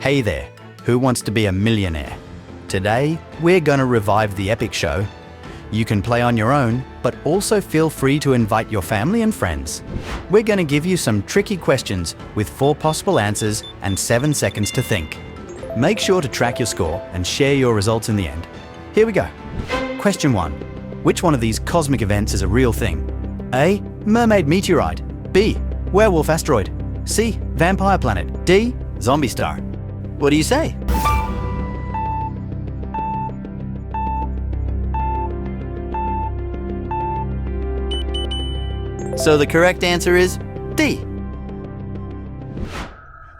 Hey there, who wants to be a millionaire? Today, we're gonna revive the epic show. You can play on your own, but also feel free to invite your family and friends. We're gonna give you some tricky questions with 4 possible answers and 7 seconds to think. Make sure to track your score and share your results in the end. Here we go. Question 1. Which one of these cosmic events is a real thing? A. Mermaid meteorite. B. Werewolf asteroid. C. Vampire planet. D. Zombie star. What do you say? So the correct answer is D.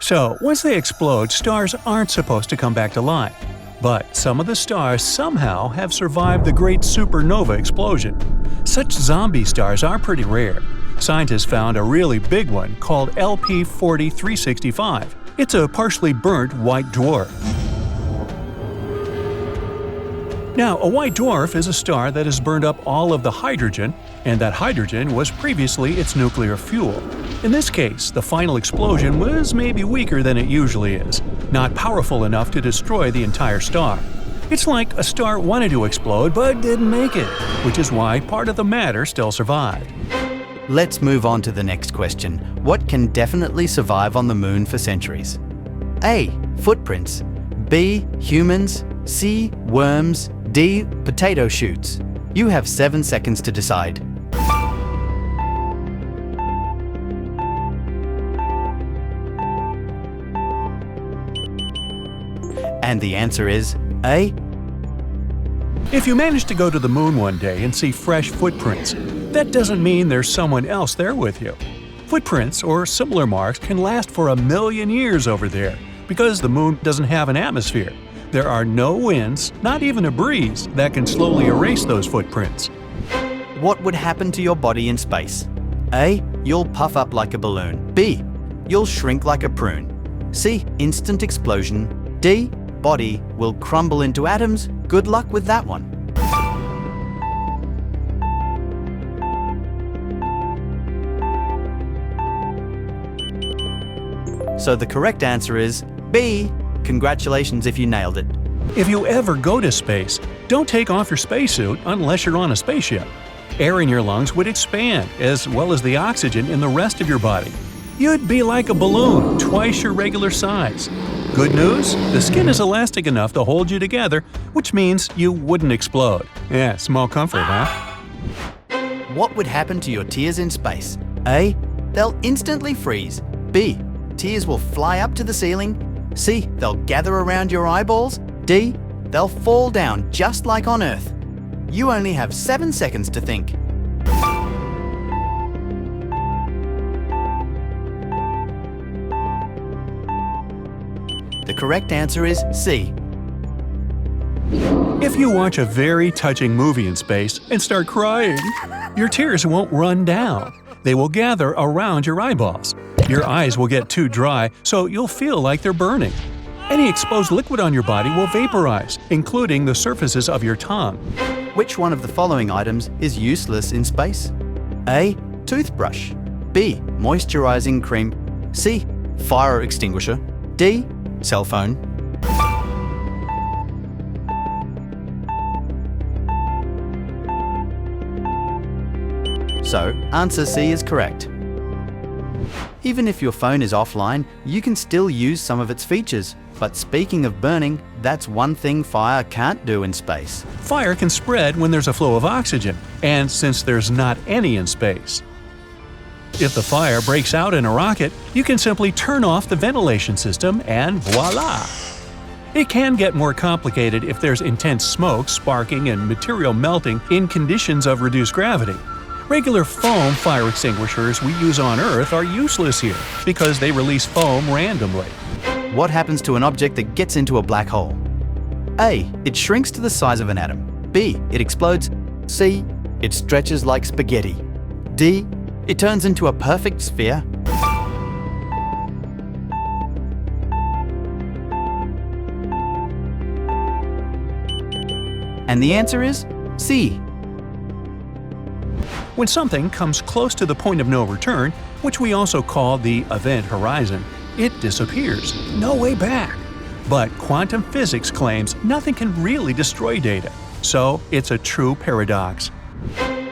So, once they explode, stars aren't supposed to come back to life. But some of the stars somehow have survived the great supernova explosion. Such zombie stars are pretty rare. Scientists found a really big one called LP 4365. It's a partially burnt white dwarf. Now, a white dwarf is a star that has burned up all of the hydrogen, and that hydrogen was previously its nuclear fuel. In this case, the final explosion was maybe weaker than it usually is, not powerful enough to destroy the entire star. It's like a star wanted to explode but didn't make it, which is why part of the matter still survived. Let's move on to the next question. What can definitely survive on the moon for centuries? A. Footprints. B. Humans. C. Worms. D. Potato shoots. You have 7 seconds to decide. And the answer is A. If you manage to go to the moon one day and see fresh footprints, that doesn't mean there's someone else there with you. Footprints or similar marks can last for 1,000,000 years over there because the moon doesn't have an atmosphere. There are no winds, not even a breeze, that can slowly erase those footprints. What would happen to your body in space? A. You'll puff up like a balloon. B. You'll shrink like a prune. C. Instant explosion. D. Body will crumble into atoms. Good luck with that one. So the correct answer is B. Congratulations if you nailed it. If you ever go to space, don't take off your spacesuit unless you're on a spaceship. Air in your lungs would expand, as well as the oxygen in the rest of your body. You'd be like a balloon, twice your regular size. Good news? The skin is elastic enough to hold you together, which means you wouldn't explode. Yeah, small comfort, huh? What would happen to your tears in space? A. They'll instantly freeze. B. Tears will fly up to the ceiling. C. They'll gather around your eyeballs. D. They'll fall down just like on Earth. You only have 7 seconds to think. The correct answer is C. If you watch a very touching movie in space and start crying, your tears won't run down. They will gather around your eyeballs. Your eyes will get too dry, so you'll feel like they're burning. Any exposed liquid on your body will vaporize, including the surfaces of your tongue. Which one of the following items is useless in space? A. Toothbrush. B. Moisturizing cream. C. Fire extinguisher. D. Cell phone. So, answer C is correct. Even if your phone is offline, you can still use some of its features. But speaking of burning, that's one thing fire can't do in space. Fire can spread when there's a flow of oxygen, and since there's not any in space. If the fire breaks out in a rocket, you can simply turn off the ventilation system and voila! It can get more complicated if there's intense smoke, sparking, and material melting in conditions of reduced gravity. Regular foam fire extinguishers we use on Earth are useless here because they release foam randomly. What happens to an object that gets into a black hole? A. It shrinks to the size of an atom. B. It explodes. C. It stretches like spaghetti. D. It turns into a perfect sphere. And the answer is C. When something comes close to the point of no return, which we also call the event horizon, it disappears. No way back. But quantum physics claims nothing can really destroy data, so it's a true paradox.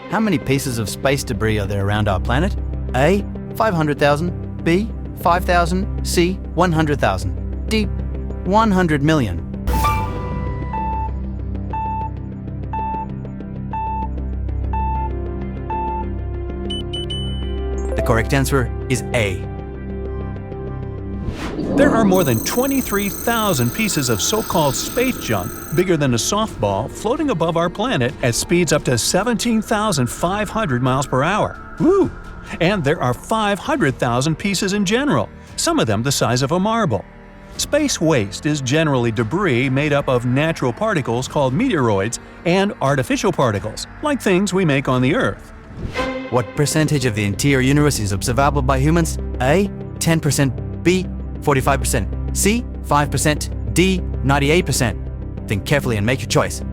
How many pieces of space debris are there around our planet? A. 500,000. B. 5,000. C. 100,000. D. 100 million. The correct answer is A. There are more than 23,000 pieces of so-called space junk bigger than a softball floating above our planet at speeds up to 17,500 miles per hour. Woo! And there are 500,000 pieces in general, some of them the size of a marble. Space waste is generally debris made up of natural particles called meteoroids and artificial particles, like things we make on the Earth. What percentage of the interior universe is observable by humans? A. 10%. B. 45%. C. 5%. D. 98%. Think carefully and make your choice.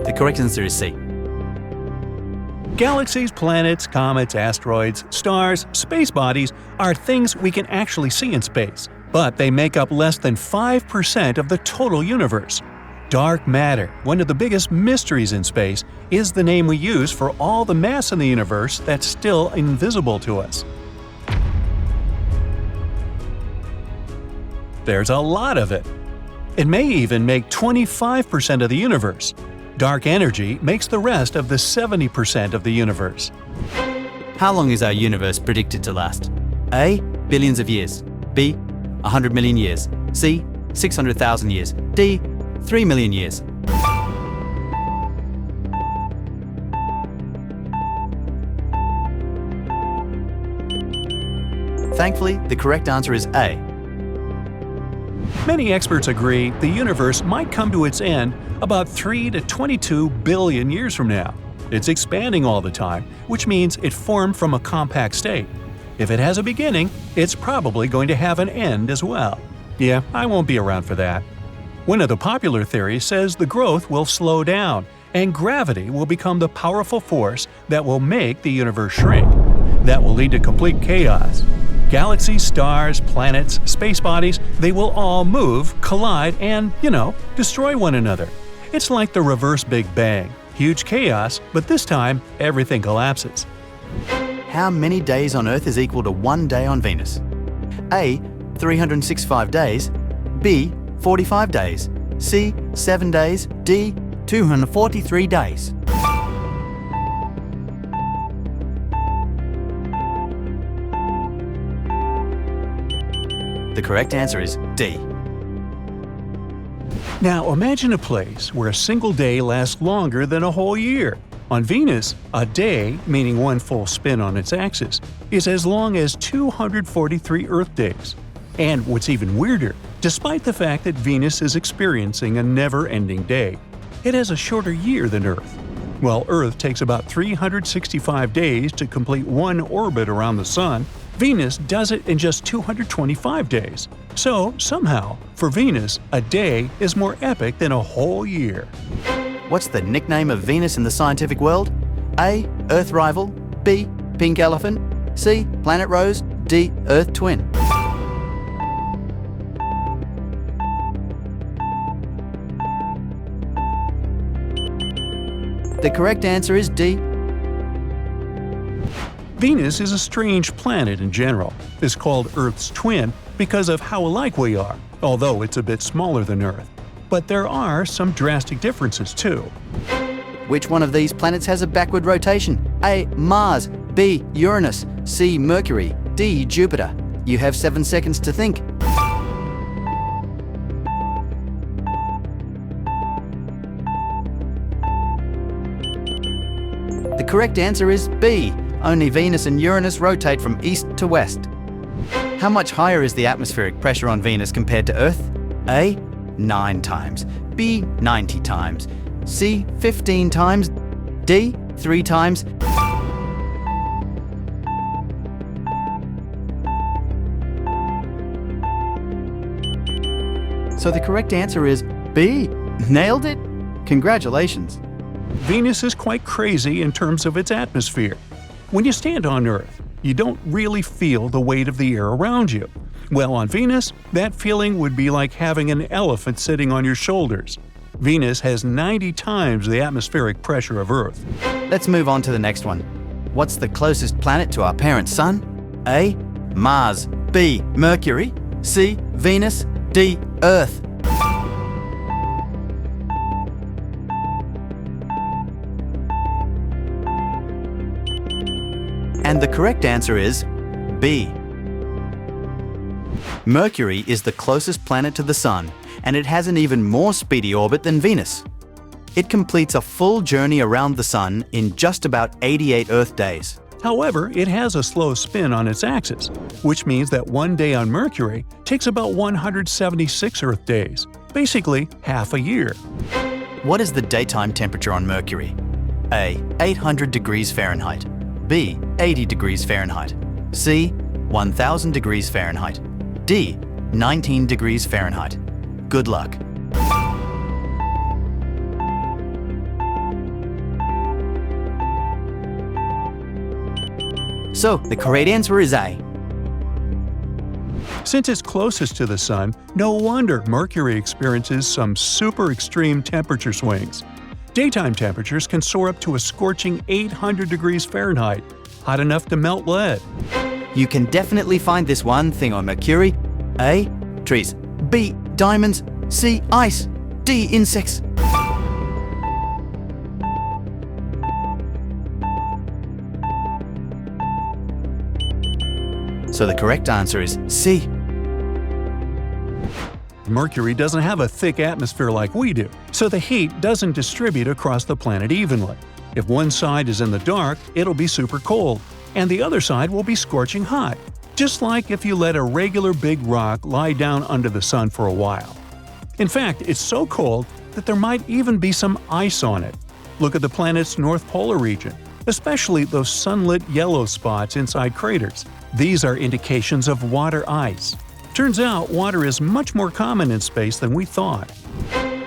The correct answer is C. Galaxies, planets, comets, asteroids, stars, space bodies are things we can actually see in space, but they make up less than 5% of the total universe. Dark matter, one of the biggest mysteries in space, is the name we use for all the mass in the universe that's still invisible to us. There's a lot of it. It may even make 25% of the universe. Dark energy makes the rest of the 70% of the universe. How long is our universe predicted to last? A. Billions of years. B. 100 million years. C. 600,000 years. D. 3 million years. Thankfully, the correct answer is A. Many experts agree the universe might come to its end about 3 to 22 billion years from now. It's expanding all the time, which means it formed from a compact state. If it has a beginning, it's probably going to have an end as well. Yeah, I won't be around for that. One of the popular theories says the growth will slow down, and gravity will become the powerful force that will make the universe shrink. That will lead to complete chaos. Galaxies, stars, planets, space bodies, they will all move, collide, and, destroy one another. It's like the reverse Big Bang. Huge chaos, but this time, everything collapses. How many days on Earth is equal to 1 day on Venus? A. 365 days. B. 45 days. C. 7 days. D. 243 days. The correct answer is D. Now imagine a place where a single day lasts longer than a whole year. On Venus, a day, meaning one full spin on its axis, is as long as 243 Earth days. And what's even weirder, despite the fact that Venus is experiencing a never-ending day, it has a shorter year than Earth. While Earth takes about 365 days to complete one orbit around the Sun, Venus does it in just 225 days. So, somehow, for Venus, a day is more epic than a whole year. What's the nickname of Venus in the scientific world? A. Earth rival. B. Pink elephant. C. Planet rose. D. Earth twin. The correct answer is D. Venus is a strange planet in general. It's called Earth's twin because of how alike we are, although it's a bit smaller than Earth. But there are some drastic differences too. Which one of these planets has a backward rotation? A. Mars. B. Uranus. C. Mercury. D. Jupiter. You have 7 seconds to think. The correct answer is B. Only Venus and Uranus rotate from east to west. How much higher is the atmospheric pressure on Venus compared to Earth? A. 9 times. B. 90 times. C. 15 times. D. 3 times. So the correct answer is B. Nailed it? Congratulations. Venus is quite crazy in terms of its atmosphere. When you stand on Earth, you don't really feel the weight of the air around you. Well, on Venus, that feeling would be like having an elephant sitting on your shoulders. Venus has 90 times the atmospheric pressure of Earth. Let's move on to the next one. What's the closest planet to our parent sun? A. Mars. B. Mercury. C. Venus. D. Earth. And the correct answer is B. Mercury is the closest planet to the Sun, and it has an even more speedy orbit than Venus. It completes a full journey around the Sun in just about 88 Earth days. However, it has a slow spin on its axis, which means that one day on Mercury takes about 176 Earth days, basically half a year. What is the daytime temperature on Mercury? A. 800 degrees Fahrenheit. B. 80 degrees Fahrenheit. C. 1000 degrees Fahrenheit. D. 19 degrees Fahrenheit. Good luck. So, the correct answer is A. Since it's closest to the Sun, no wonder Mercury experiences some super extreme temperature swings. Daytime temperatures can soar up to a scorching 800 degrees Fahrenheit, hot enough to melt lead. You can definitely find this one thing on Mercury. A. Trees. B. Diamonds. C. Ice. D. Insects. So the correct answer is C. Mercury doesn't have a thick atmosphere like we do, so the heat doesn't distribute across the planet evenly. If one side is in the dark, it'll be super cold, and the other side will be scorching hot, just like if you let a regular big rock lie down under the sun for a while. In fact, it's so cold that there might even be some ice on it. Look at the planet's North Polar region, especially those sunlit yellow spots inside craters. These are indications of water ice. Turns out water is much more common in space than we thought.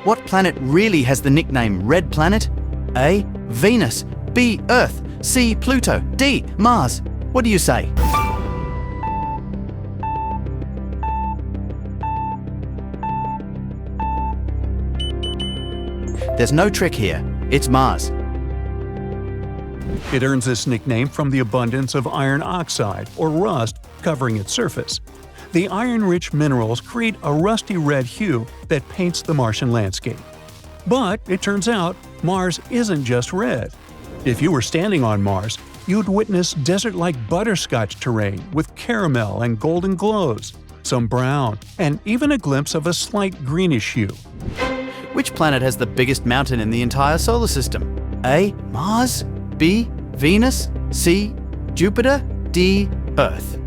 What planet really has the nickname Red Planet? A. Venus. B. Earth. C. Pluto. D. Mars. What do you say? There's no trick here. It's Mars. It earns this nickname from the abundance of iron oxide, or rust, covering its surface. The iron-rich minerals create a rusty red hue that paints the Martian landscape. But it turns out Mars isn't just red. If you were standing on Mars, you'd witness desert-like butterscotch terrain with caramel and golden glows, some brown, and even a glimpse of a slight greenish hue. Which planet has the biggest mountain in the entire solar system? A. Mars. B. Venus. C. Jupiter. D. Earth.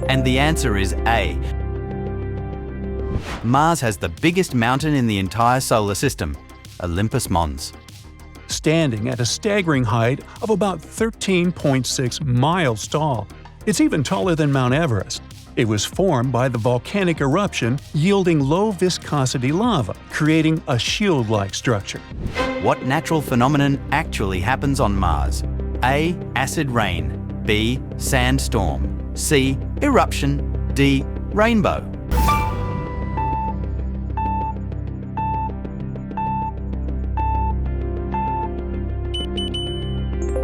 And the answer is A. Mars has the biggest mountain in the entire solar system, Olympus Mons. Standing at a staggering height of about 13.6 miles tall. It's even taller than Mount Everest. It was formed by the volcanic eruption yielding low-viscosity lava, creating a shield-like structure. What natural phenomenon actually happens on Mars? A. Acid rain. B. Sandstorm. C. Eruption. D. Rainbow.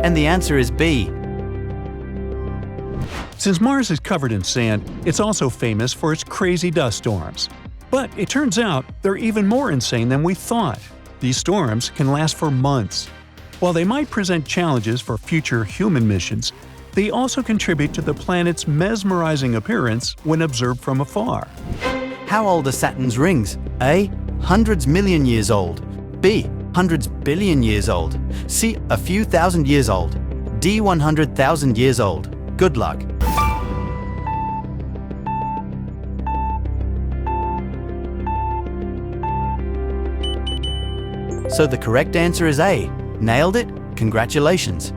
And the answer is B. Since Mars is covered in sand, it's also famous for its crazy dust storms. But it turns out they're even more insane than we thought. These storms can last for months. While they might present challenges for future human missions, they also contribute to the planet's mesmerizing appearance when observed from afar. How old are Saturn's rings? A. Hundreds million years old. B. Hundreds billion years old. C. A few thousand years old. D. 100,000 years old. Good luck. So the correct answer is A. Nailed it? Congratulations.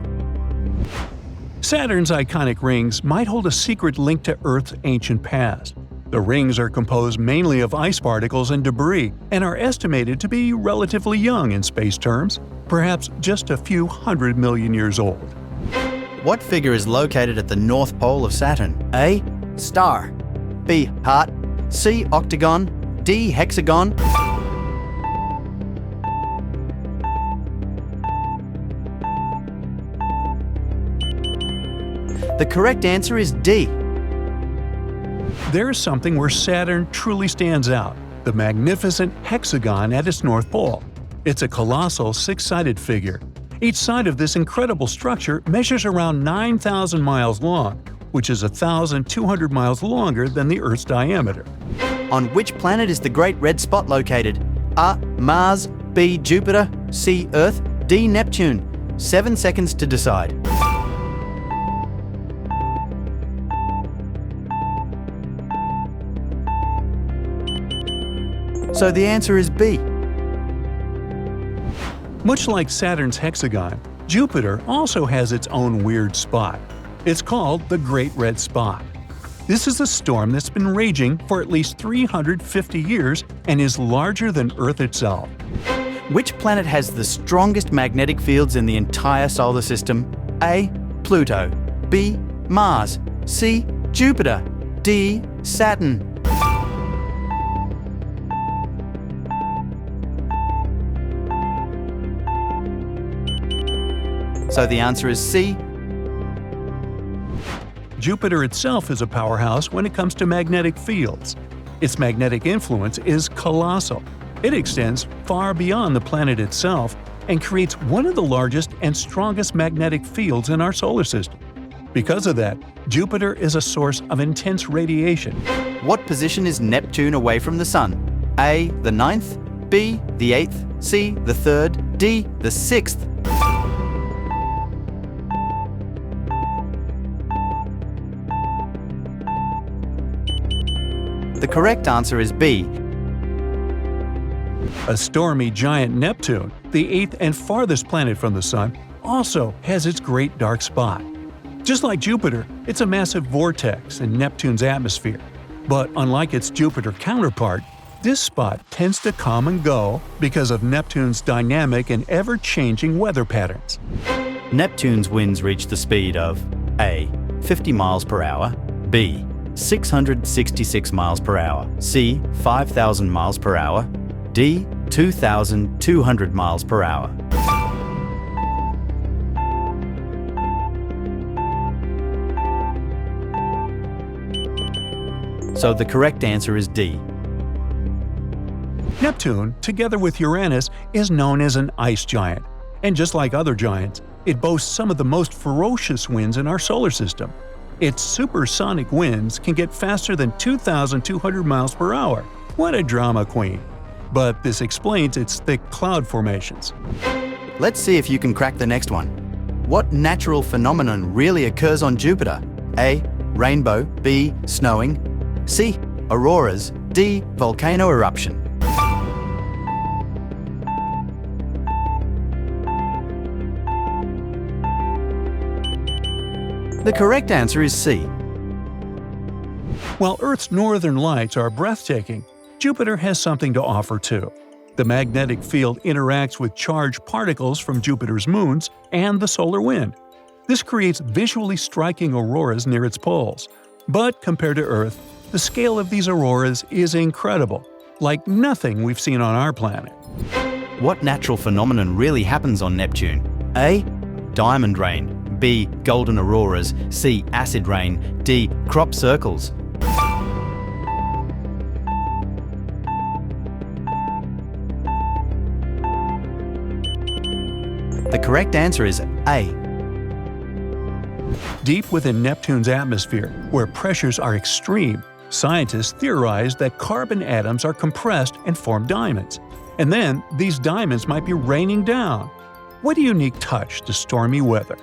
Saturn's iconic rings might hold a secret link to Earth's ancient past. The rings are composed mainly of ice particles and debris and are estimated to be relatively young in space terms, perhaps just a few 100 million years old. What figure is located at the North Pole of Saturn? A. Star. B. Heart. C. Octagon. D. Hexagon. The correct answer is D. There's something where Saturn truly stands out: the magnificent hexagon at its north pole. It's a colossal six-sided figure. Each side of this incredible structure measures around 9,000 miles long, which is 1,200 miles longer than the Earth's diameter. On which planet is the Great Red Spot located? A. Mars. B. Jupiter. C. Earth. D. Neptune. 7 seconds to decide. So the answer is B. Much like Saturn's hexagon, Jupiter also has its own weird spot. It's called the Great Red Spot. This is a storm that's been raging for at least 350 years and is larger than Earth itself. Which planet has the strongest magnetic fields in the entire solar system? A. Pluto. B. Mars. C. Jupiter. D. Saturn. So the answer is C. Jupiter itself is a powerhouse when it comes to magnetic fields. Its magnetic influence is colossal. It extends far beyond the planet itself and creates one of the largest and strongest magnetic fields in our solar system. Because of that, Jupiter is a source of intense radiation. What position is Neptune away from the Sun? A. The 9th. B. The 8th. C. The 3rd. D. The 6th. The correct answer is B. A stormy giant Neptune, the eighth and farthest planet from the Sun, also has its great dark spot. Just like Jupiter, it's a massive vortex in Neptune's atmosphere. But unlike its Jupiter counterpart, this spot tends to come and go because of Neptune's dynamic and ever-changing weather patterns. Neptune's winds reach the speed of A. 50 miles per hour. B. 666 miles per hour. C. 5,000 miles per hour. D. 2,200 miles per hour. So the correct answer is D. Neptune, together with Uranus, is known as an ice giant. And just like other giants, it boasts some of the most ferocious winds in our solar system. Its supersonic winds can get faster than 2,200 miles per hour. What a drama queen! But this explains its thick cloud formations. Let's see if you can crack the next one. What natural phenomenon really occurs on Jupiter? A. Rainbow. B. Snowing. C. Auroras. D. Volcano eruption. The correct answer is C. While Earth's northern lights are breathtaking, Jupiter has something to offer too. The magnetic field interacts with charged particles from Jupiter's moons and the solar wind. This creates visually striking auroras near its poles. But compared to Earth, the scale of these auroras is incredible, like nothing we've seen on our planet. What natural phenomenon really happens on Neptune? A. Diamond rain. B. Golden auroras. C. Acid rain. D. Crop circles. The correct answer is A. Deep within Neptune's atmosphere, where pressures are extreme, scientists theorize that carbon atoms are compressed and form diamonds. And then, these diamonds might be raining down. What a unique touch to stormy weather.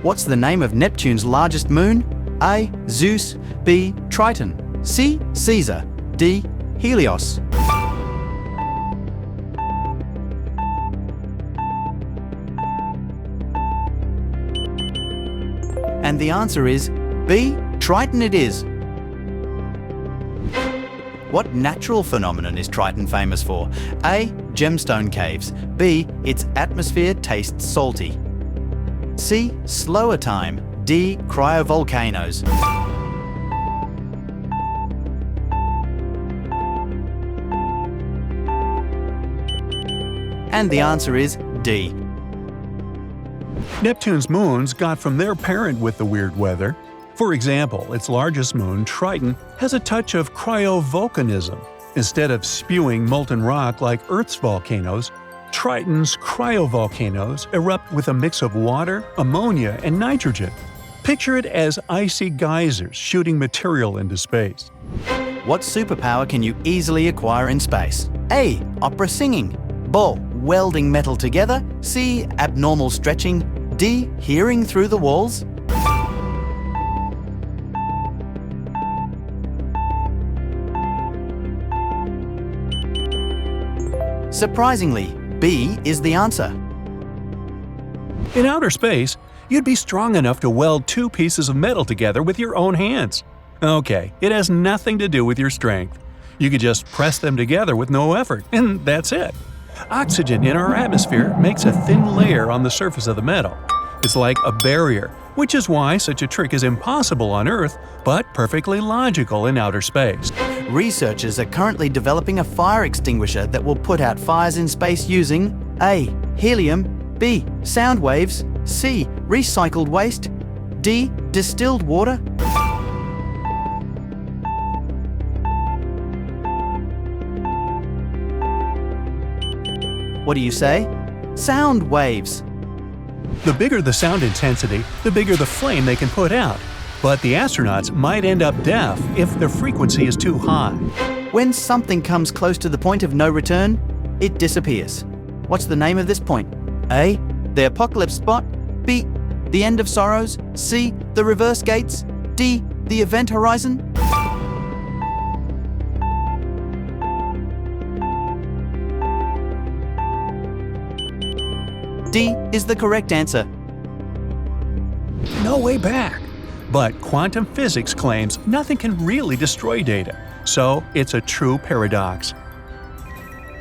What's the name of Neptune's largest moon? A. Zeus. B. Triton. C. Caesar. D. Helios. And the answer is B. Triton it is. What natural phenomenon is Triton famous for? A. Gemstone caves. B. Its atmosphere tastes salty. C. Slower time. D. Cryovolcanoes. And the answer is D. Neptune's moons got from their parent with the weird weather. For example, its largest moon, Triton, has a touch of cryovolcanism. Instead of spewing molten rock like Earth's volcanoes, Triton's cryovolcanoes erupt with a mix of water, ammonia, and nitrogen. Picture it as icy geysers shooting material into space. What superpower can you easily acquire in space? A. Opera singing. B. Welding metal together. C. Abnormal stretching. D. Hearing through the walls. Surprisingly, B is the answer. In outer space, you'd be strong enough to weld two pieces of metal together with your own hands. Okay, it has nothing to do with your strength. You could just press them together with no effort, and that's it. Oxygen in our atmosphere makes a thin layer on the surface of the metal. It's like a barrier, which is why such a trick is impossible on Earth, but perfectly logical in outer space. Researchers are currently developing a fire extinguisher that will put out fires in space using A. Helium. B. Sound waves. C. Recycled waste. D. Distilled water. What do you say? Sound waves. The bigger the sound intensity, the bigger the flame they can put out. But the astronauts might end up deaf if the frequency is too high. When something comes close to the point of no return, it disappears. What's the name of this point? A. The apocalypse spot. B. The end of sorrows. C. The reverse gates. D. The event horizon. D is the correct answer. No way back. But quantum physics claims nothing can really destroy data, so it's a true paradox.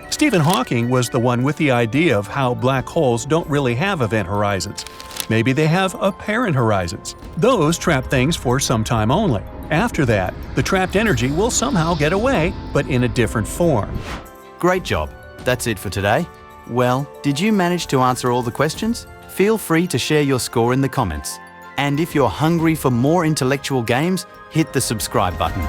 Stephen Hawking was the one with the idea of how black holes don't really have event horizons. Maybe they have apparent horizons. Those trap things for some time only. After that, the trapped energy will somehow get away, but in a different form. Great job. That's it for today. Well, did you manage to answer all the questions? Feel free to share your score in the comments. And if you're hungry for more intellectual games, hit the subscribe button.